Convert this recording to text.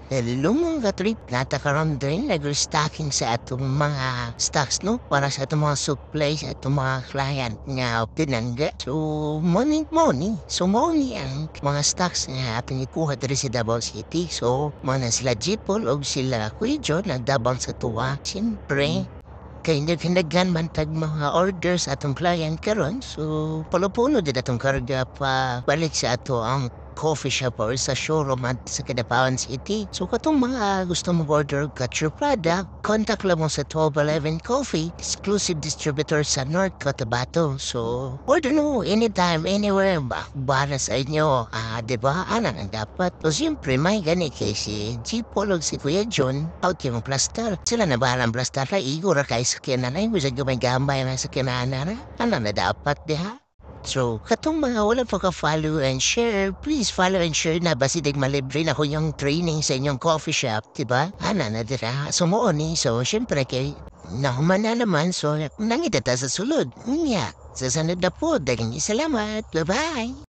Hello mga trip, natakaroon din nag-restocking sa atong mga stocks no para sa atong mga supplies at atong mga client nga pinangga. So morning. So morning ang mga stocks nga ating ikuha diri sa Davao City. So mga sila Jipol o sila Kuya John nagdabang sa tuwa. Siyempre kay naghinaghan man tag mga orders atong client karon. So palo-puno din atong karga pa balik sa ato ang coffee shop or sa showroom at sa Kidapawan City. So katong mga gusto mo order got your product, contact lang mo sa 1211 Coffee, exclusive distributor sa North Cotabato. So order no anytime, anywhere ba? Para sa inyo. Di ba? Ano ang dapat? So siyempre may gani kay si G-Polog si Kuya John, out yung plastar. Sila na bahalang plastar na igura kay sakyan na na. Bisa gumay-gambay na sakyan na. Ano na dapat diha? So, katong mga wala pa ka-follow and share, please follow and share na basidig malibre na ko yung training sa inyong coffee shop, diba? Ana na dira, sumuon ni. So, syempre kay nahuman na naman, so nangitata sa sulod. Nga, sa sunod na po, dagang salamat. Bye-bye!